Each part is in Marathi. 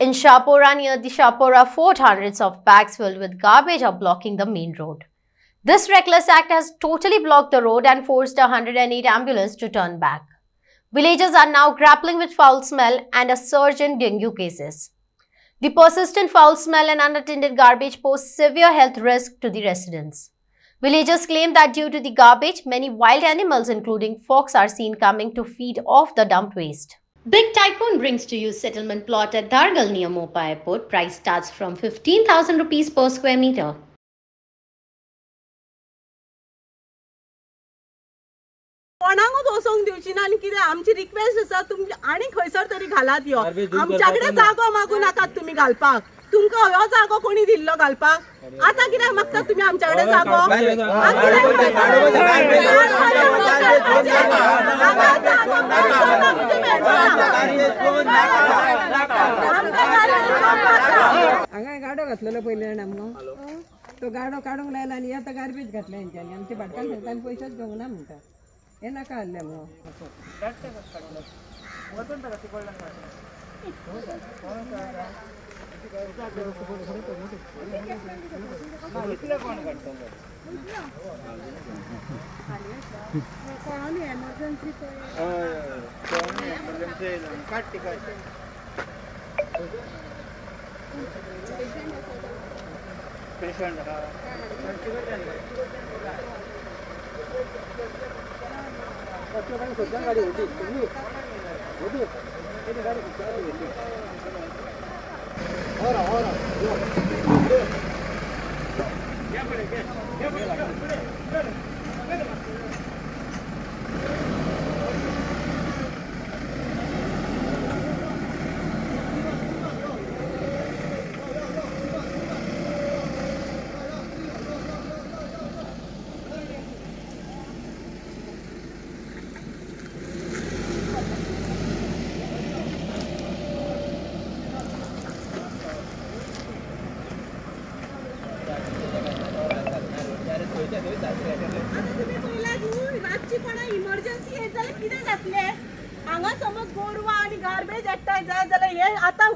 In Shahpura, near the Shahpura Fort, hundreds of bags filled with garbage are blocking the main road. This reckless act has totally blocked the road and forced a 108 ambulance to turn back. Villagers are now grappling with foul smell and a surge in dengue cases. The persistent foul smell and unattended garbage pose severe health risk to the residents. Villagers claim that due to the garbage, many wild animals including fox are seen coming to feed off the dumped waste. Big Typhoon brings to you settlement plot at Dargal near Mopa Airport. Price starts from 15,000 rupees per square meter. कोणाक वचोंक दिवची ना आनी कितें आमची रिक्वेस्ट आसा तुमची आनी खंयसर तरी घालात यो आमच्याकडे जागो मागू नाकात तुमी घालपाक तुमकां हो जागो कोणी दिल्लो घालपाक आता कित्याक मागतात तुमी आमच्याकडे जागो हांगा गाडो घातलेलो पयलीं जाणा आमकां तो गाडो काडूंक लायला आनी आतां गार्बेज घातल्या हेंच्यांनी आमच्या भाटकान सांगता पयशेच घेवंक ना म्हणटा हे नाका हाडले मगो इमर्जन्सी येत जाल्यार कितें जातलें हांगा समज गोरवां आनी गार्बेज एकठांय जाय जाल्यार हे आतां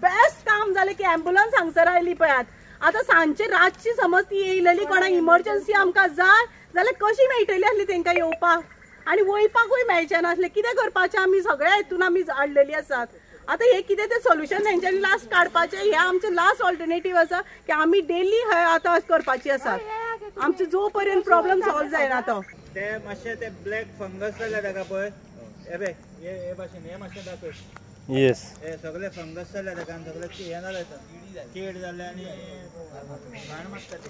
बेस्ट काम जालें की एम्ब्युलन्स हांगसर आयली पळयात आतां सांजची रातची समज ती येयलेली कोणाक इमर्जन्सी आमकां जाय जाल्यार कशी मेळटली आसली तांकां येवपाक आनी वयपाकूय मेळचें नासलें कितें करपाचें आमी सगळ्या हितून आमी हाडलेली आसात आतां हे कितें तें सोल्युशन तेंच्यांनी लास्ट काडपाचें हे आमचें लास्ट ऑल्टरनेटीव आसा की आमी डेली हे आतां करपाची आसात आमचो जो पर्यंत प्रॉब्लेम सॉल्व जायना तो ते मातशे ते ब्लॅक फंगस जाल्या ताका पळय हे बे हे भाशेन हे मातशें दाखय येस हे सगळे फंगस जाल्या ताका आनी सगळे हे जाले कीड जाले आनी घाण मारता ते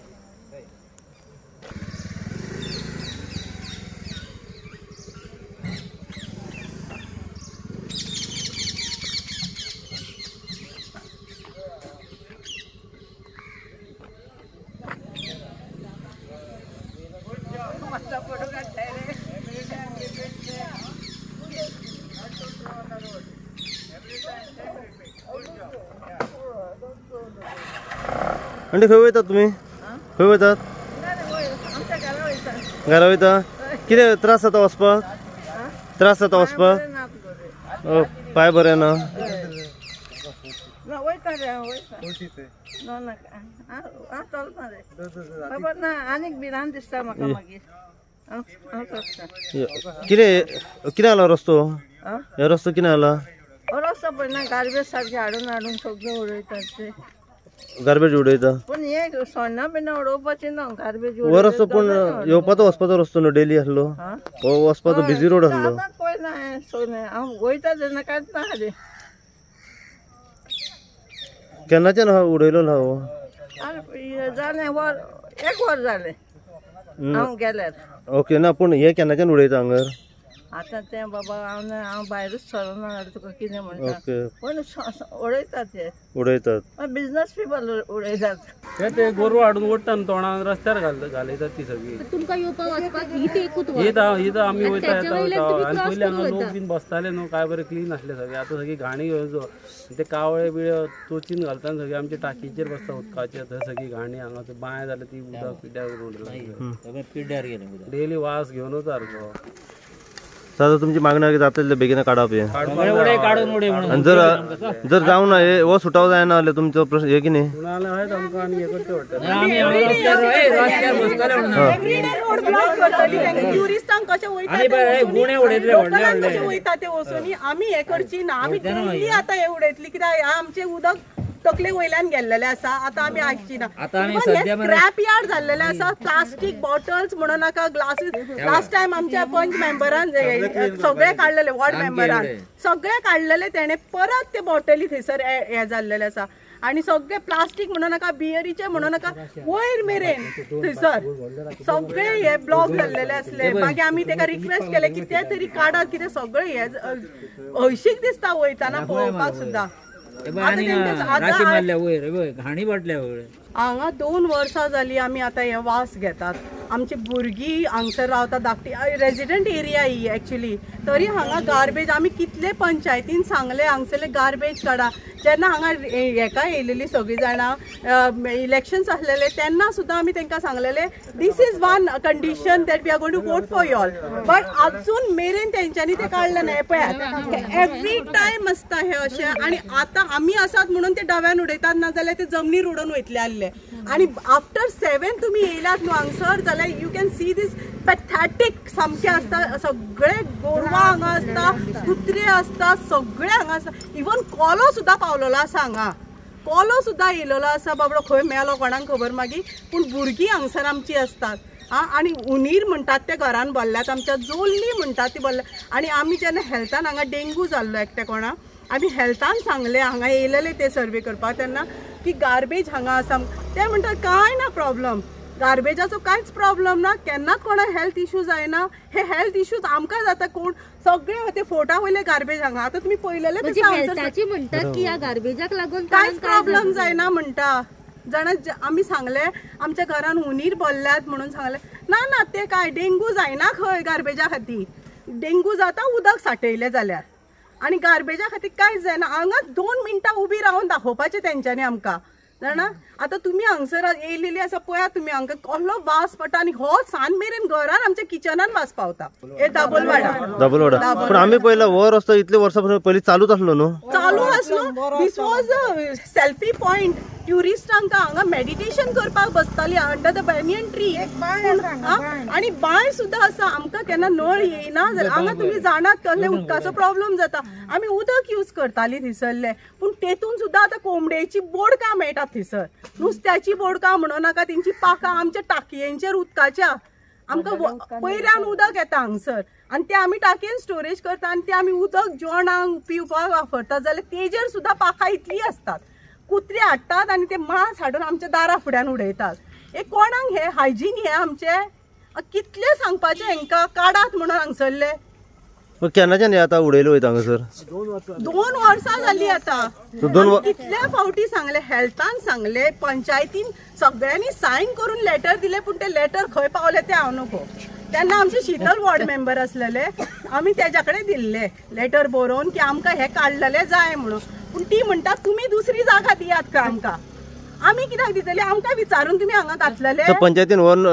आंटी खंय वयतात तुमी खंय वयतात घरा वयता कितें त्रास जाता वचपाक त्रास जाता वचपाक पांय बरें ना कितें कितें जाला रस्तो हे रस्तो कितें जाला रस्तो पळय ना गार्बेज सारकें हाडून हाडून सगळें उडयतात ते गार्बेज उडयता पूण हे सोन्ना बिन्ना उडोवपाचें ना गार्बेज हो रस्तो पूण येवपाचो वचपाचो रस्तो न्हू डेली आसलो हो वचपाचो बिजी रोड आसलो पळय ना हें सोने हांव वयता तेन्ना कांयच ना हाली केन्नाच्यान उडयलो हो जालें वर एक वर जालें हांव गेल्यार ओके ना पूण हे केन्नाच्यान उडयता हांगर आतां तें बाबा हांव भायरूच सरना जाल्यार तुका कितें म्हणटा पूण उडयतात ते उडयतात बिजनस पीपल उडयतात ते गोरवां हाडून ओडटा न्हू तोंडान रस्त्यार घालयतात ती सगळी तुमकां येवपाक वचपाक ही एकूच ही आमी वयता येता वयता आनी पयलीं हांगा लोक बीन बसताले न्हू काय बरें क्लीन आसलें सगळें आतां सगळी घाणी घेवचो ते कावळे बिळे तोचीन घालता सगळी आमच्या टाकीचेर बसता उदकाचेर थंय सगळी घाणी हांगा ते बांय जाल्यार ती उदक पिड्ड्यार करून डेली वास घेवन वता सारको आता तुमची मागणी जातले बेगीन काढप हे आणि जर जाऊन हे व सुटाव जायना आले तुमचं प्रश्न हे की नाही रोड ब्लॉक करतली ट्युरिस्टांक कशें वयता ते वचून आमी हे करची ना आमी आता हे उडयतली कित्याक आमचे उदक तकले वयल्यान गेल्लेले आसा आता आमी आयकची ना स्क्रॅप यार्ड जाल्लेले आसा प्लास्टीक बॉटल्स म्हणू नाका ग्लासीस लास्ट टायम आमच्या पंच मेंबरान सगळे काढलेले वॉर्ड मेंबरान सगळे काढलेले तेणे परत ते बॉटली थंयसर हे जाल्लेले आसा आणि सगळे प्लास्टीक म्हणू नाका बियरीचे म्हणू नाका वयर मेरेन थंयसर सगळे हे ब्लॉक जाल्लेले असले मागीर आमी ताका रिक्वेस्ट केले की ते तरी काडात कितें सगळे हे हळशीक दिसता वयताना पळोवपाक सुद्दां हांगा 2 वर्सां जाली आमी आतां हे वास घेतात आमची भुरगीं हांगसर रावता धाकटी रेजिडेंट एरिया ही एक्चुअली तरी हांगा गार्बेज आमी कितले पंचायतीन सांगले हांगसरले गार्बेज काडा जेन्ना हांगा हेका येयलेली सगळीं जाणां इलेक्शन्स आसलेले तेन्ना सुद्दां आमी तांकां सांगलेले this is one condition that we are going to vote for you all but अजून मेरेन तेंच्यांनी ते काडले ना पळयात एवरी टायम आसता हे अशें आनी आतां आमी आसात म्हणून ते डव्यान उडयतात ना जाल्यार ते जमनीर उडोवन वयतले आसले आणि आफ्टर 7 तुम्ही येयलात न्हू हांगसर जाल्यार यू कॅन सी दीस पॅथॅटीक सामके आसता सगळे गोरवां हांगा आसता कुत्रे आसता सगळे हांगा आसता इवन कोलो सुद्दां पावलेलो आसा हांगा कोलो सुद्दां येयलेलो आसा बाबडो खंय मेलो कोणाक खबर मागीर पूण भुरगीं हांगसर आमची असतात आणि उंदीर म्हणटात ते घरान भरल्यात आमच्या जोल्ली म्हणटात ती भरल्यात आणि आमी जेन्ना हेल्थान हांगा डेंगू जाल्लो एकटे कोणा आमी हेल्थान सांगले हांगा येयलेले ते सर्वे करपाक तेन्ना की गार्बेज हांगा आसा ते म्हणटात काय ना प्रॉब्लम गार्बेजाचो कांयच प्रॉब्लम ना केन्नाच कोणाक हेल्थ इश्यू जायना हे हेल्थ इश्यूज आमकां जाता कोण सगळे ते फोटा वयले गार्बेज हांगा आतां तुमी पळयलेले म्हणटात की ह्या गार्बेजाक लागून कांयच प्रॉब्लम जायना म्हणटा जाणा आमी सांगले आमच्या घरान उंदीर भरल्यात म्हणून सांगले ना ना ते काय डेंगू जायना खंय गार्बेजा खातीर डेंगू जाता उदक साठयले जाल्यार आणि गार्बेजा खातीर कांयच जायना हांगा 2 मिनटां उबी रावन दाखोवपाचें तेंच्यांनी आमकां जाणा आतां तुमी हांगसर येयलेली आसा पळयात तुमी हांगा कसलो वास पडटा आनी हो सान मेरेन घरान आमच्या किचनान वास पावता हे दाबोलवाडा पण आमी पयला हो रस्तो इतले वर्सां पयलीं चालूच आसलो न्हू चालू आसलो this was a selfie point ट्युरिस्टांक हांगा मेडिटेशन करपाक बसताली अंडर द बॅनियन ट्री आणि बांय सुद्दां आसा आमकां केन्ना नळ येयना जाल्यार हांगा तुमी जाणात कसले उदकाचो प्रॉब्लेम जाता आमी उदक यूज करताली थंयसरले पूण तेतून सुद्दां आतां कोंबडेची बोडकां मेळटात थंयसर नुस्त्याची बोडकां म्हणू नाका तेंची पाकां आमच्या टाकयेंचेर उदकाच्या आमकां पयऱ्यान उदक येता हांगसर आनी ते आमी टाकयेन स्टोरेज करता आनी ते आमी उदक जेवणाक पिवपाक वापरतात जाल्यार तेजेर सुद्दां पाकां इतली आसतात कुत्रे हाडटात आनी ते मांस हाडून आमच्या दारा फुड्यान उडयतात हे कोणाक हे हायजीन हे आमचे कितले सांगपाचे हेंकां काडात म्हणून हांगसरले केन्नाच्यान आतां उडयलो वयता हांगासर 2 वर्सां जाली आतां कितल्या फावटी सांगले हेल्थान सांगले पंचायतीन सगळ्यांनी सायन करून लेटर दिले पूण ते लेटर खंय पावले ते हांव नको तेन्ना आमचे शीतल वॉर्ड मेंबर आसलेले आमी तेज्या कडेन दिल्ले लेटर बरोवन की आमकां हे काडलेले जाय म्हणून पूण ती म्हणटा तुमी दुसरी जागा दियात का आमकां आमी कित्याक दितली आमकां विचारून तुमी हांगा घातलेले पंचायतीन वन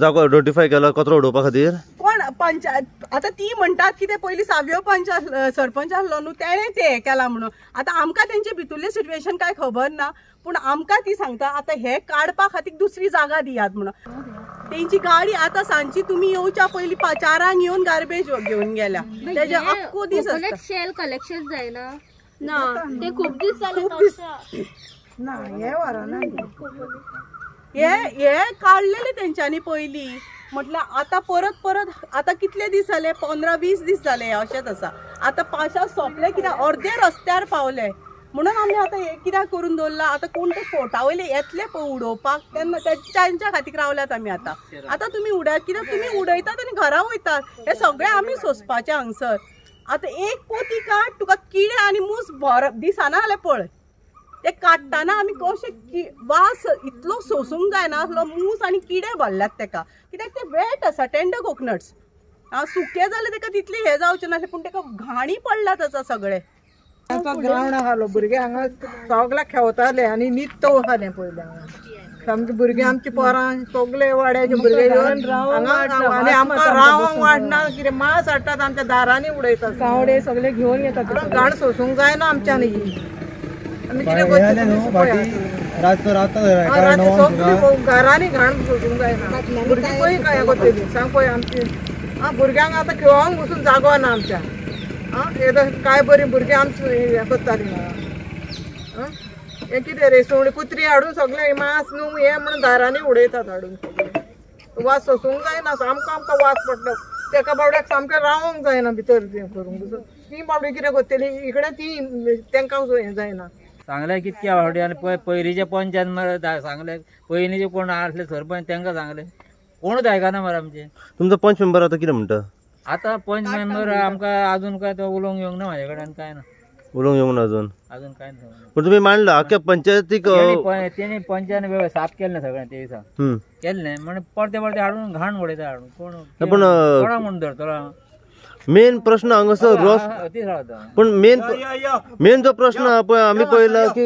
जागो नोटिफाय केला कचरो उडोवपा खातीर कोण पंचायत आतां ती म्हणटात की ते पयलीं सावयो पंच सरपंच आसलो न्हू तेणें ते हे केला म्हणून आतां आमकां तेंचे भितुरले सिट्युएशन काय खबर ना पूण आमकां ती सांगता आतां हे काडपा खातीर दुसरी जागा दियात म्हणून तेंची गाडी आतां सांजची तुमी येवच्या पयलीं 4 येवन गार्बेज घेवन गेल्या तेजे आख्खो दीस आसता शेल कलेक्शन जायना ना ते खूप दीस जाले ना हे काडलेले तेंच्यांनी पयलीं म्हटल्यार आतां परत आतां कितले दीस जाले 15-20 दीस जाले अशेंच आसा आतां पावसा सोंपले कित्याक अर्दे रस्त्यार पावले म्हणून आमी आतां हे कित्याक करून दवरला आतां कोण ते फोटा वयले येतले पळय उडोवपाक तेन्ना तेंच्या खातीर रावल्यात आमी आतां तुमी उडयात कित्याक तुमी उडयतात आनी घरा वयतात हे सगळे आमी सोंसपाचे हांगसर आतां एक पोती काड तुका किडे आनी मूस दिसना जाल्यार पळय ते काडटाना आमी कशे वास इतलो सोसूंक जायना आसलो मूस आनी किडे भरल्यात तेका कित्याक ते वेट आसा टेंडर कोकनट्स सुके जाले तेका तितले हे जावचे नासले पूण तेका घाणी पडल्यात आसा सगळे ग्रावंड आहालो भुरगे हांगा सगळ्याक खेवताले आनी नित्त वताले पयले हांगा सामके भुरगे आमची पोरां सगळे वाड्याचे भुरगे येवन हांगा आनी आमकां रावंक वाडना कितें मास हाडटात आमच्या दारांनी उडयतात कावडे सगळे घेवन येतात घाण सोसूंक जायना आमच्यानी आमी कितें घरांनी घाण सोसूंक जायना भुरगीं पळय काय करतली सांग पळय आमची भुरग्यांक आतां खेळोंक बसून जागो ना आमच्या काय बरी भुरगीं आमची हें करतालीं हे कितें रेसवणी कुत्री हाडून सगळे मास न्हू हे म्हणून दारांनी उडयतात हाडून सगळे वास सोसूंक जायना सामको आमकां वास पडलो तेका बावड्याक सामकें रावंक जायना भितर करूंक ती बावडी कितें करतली इकडे ती तेंकां हें जायना सांगले कितक्या फावटी आनी पयलींचे पंचायत मरे सांगले पयलींचे कोण आसले सरपंच तांकां सांगले कोणूच आयकना मरे आमचे. तुमचो पंच मेंबर आता कितें म्हणटा? आतां पंच मेंबर आमकां अजून काय तो उलोवंक येवंक ना म्हाजे कडेन काय ना उलोवंक येवंक ना अजून काय ना. पण तुम्ही मांडला आख्या पंचायतीक तेणी पंचायत वेळ साफ केलें सगळें ते दिसा केलें म्हण परते हाडून घाण उडयता हाडून कोण कोणा म्हूण धरतलो. मेन प्रश्न हांगासर पण मेन जो प्रश्न आम्ही पळयला की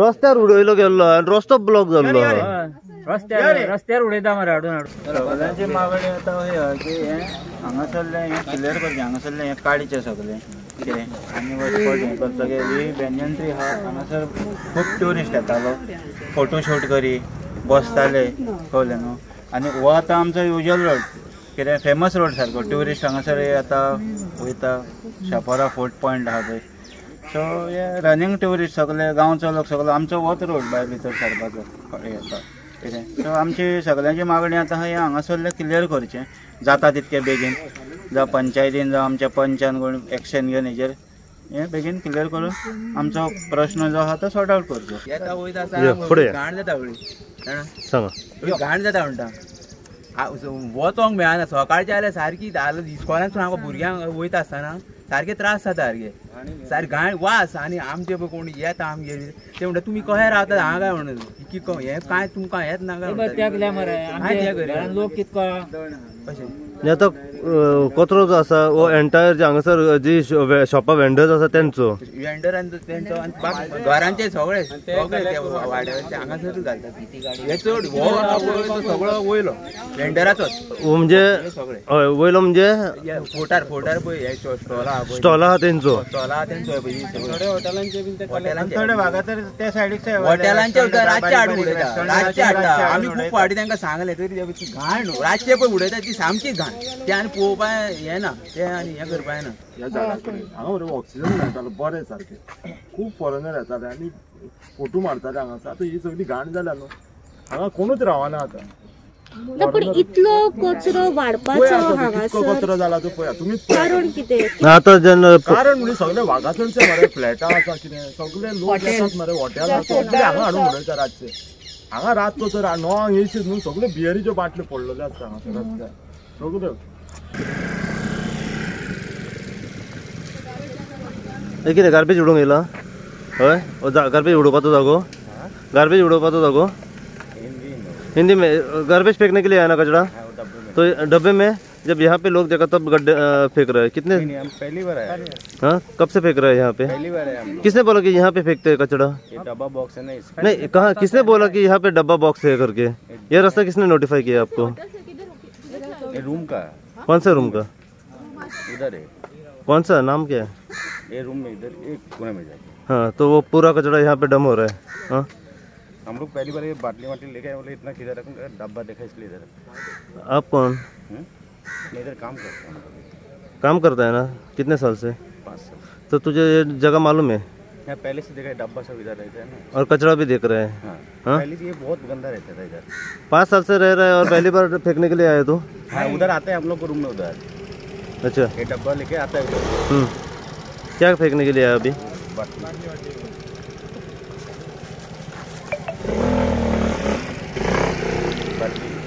रस्त्यार उडयलो गेल्लो आनी रस्तो ब्लॉक जाल्लो रस्त्यार उडयता मरे हाडून सगळ्यांची मागणी आतां हय की हें हांगासरलें हें क्लियर करचें हांगासरलें हें काडचें सगळें कितें आनी वचपाचें हें करतकीर ही बेनियन ट्री हांगासर खूब ट्युरिस्ट येतालो फोटोशूट करी बसताले कळ्ळें न्हू. आनी हो आतां आमचो युजल रोड कितें फेमस रोड सारको ट्युरिस्ट हांगासर आतां वयता शापोरा फोर्ट पॉयंट आहा थंय सो हे रनिंग ट्युरिस्ट सगळे गांवचो लोक सगळो आमचो होच रोड भायर भितर सरपाचो येता कितें. सो आमची सगळ्यांची मागणी आतां हें हांगासरलें क्लियर करचें जाता तितके बेगीन जावं पंचायतीन जावं आमच्या पंचान कोण एक्शन घेवन हेजेर हें बेगीन क्लियर करून आमचो प्रश्न जो आहा तो सॉर्ट आउट करचो. घाण जाता सांगा घाण जाता म्हणटा वचोंक मेळना सकाळचे जाल्यार सारकी इस्कॉलांतसून आमकां भुरग्यांक वयता आसतना सारके त्रास जाता सारके सारकी घाण वास आनी आमचे पळय कोण येता आमगे ते म्हणटा तुमी कशें रावतात हांगा काय म्हणून की हें कांय तुमकां हेंच नाका लोक कितको अशें आतां कचरो जो आसा वो एंटायर जे हांगासर जी शॉपां वेंडर्स आसा तेंचो वेंडरांचो तेंचो आनी घरांचे सगळे वाड्याचे हांगासरूच घालतात हे चड हो सगळो वयलो वेंडराचोच म्हणजे हय वयलो म्हणजे फोटार पळय हे स्टॉल आहा तेंचो थोडे भागात तर त्या सायडीक हॉटेलांचे रातचे हाडून उडयता रातचे हाडटा आमी खूब फावटी तांकां सांगले तरी घाण रातचे पळय उडयता ती सामकी घाण ते आनी पळोवपा हें ना ते आनी हें करपा ना. ह्या झाडाकडे हांगा बरें ऑक्सिजन मेळटालो बरें सारकें खूब फॉरेनर येताले आनी फोटो मारताले हांगासर. आतां ही सगळी घाण जाल्या न्हू हांगा कोणूच रावना आतां. पण इतलो कचरो वाडपाचो हांगासर कचरो जाला तो पळया तुमी कारण कितें आतां जेन्ना कारण म्हणजे सगळे वागातोरचे मरे फ्लॅटां आसा कितें सगळे लोक येतात मरे हॉटेलां सगळे हांगा हाडून उडयता रातचे हांगा रातचो तर णवांक येयशीत न्हू सगळे बियरीच्यो बाटल्यो पडलेल्यो आसता हांगासर रस्त्यार सगळ्यो. हे कितें गार्बेज उडोवंक येयला? हय गार्बेज उडोवपाचो जागो गार्बेज उडोवपाचो जागो हिंदी में गार्बेज फेंकने के लिए आया ना कचरा तो डब्बे में जब यहाँ पे लोग देखा तब गड्ढे फेंक रहे हैं कितने हम पहली बार आए. हाँ कब से फेंक रहे हैं यहाँ पे? पहली बार आए. किसने बोला कि यहाँ पे फेंकते हैं कचरा? ये डब्बा बॉक्स है ना इसका. नहीं कहा किसने बोला कि यहाँ पे डब्बा बॉक्स है करके? ये रास्ता किसने नोटिफाई किया आपको? ये रूम का. कौन सा रूम का? इधर है. कौन सा नाम क्या है? ये रूम में इधर एक कोने में जाके. हाँ तो वो पूरा कचरा यहाँ पे डम हो रहा है. हाँ हम लोग पहली बार ये बाटली लेके आए बोले इतना किधर रखूंगा डब्बा देखा इसलिए इधर. आप कौन? मैं इधर काम करता हूँ. काम करता है ना कितने साल से? 5 साल. तो तुझे ये जगह मालूम है? यहाँ पहले से देखा है डब्बा सब इधर रहता है ना. और कचरा भी देख रहे हैं. हाँ पहले से ये बहुत गंदा रहता था इधर. 5 साल से रह रहा है और पहली बार फेंकने के लिए आए तो? हाँ उधर आता है हम लोग को रूम में उधर. अच्छा ये डब्बा लेके आता है उधर. क्या फेंकने के लिए आया अभी? बाटली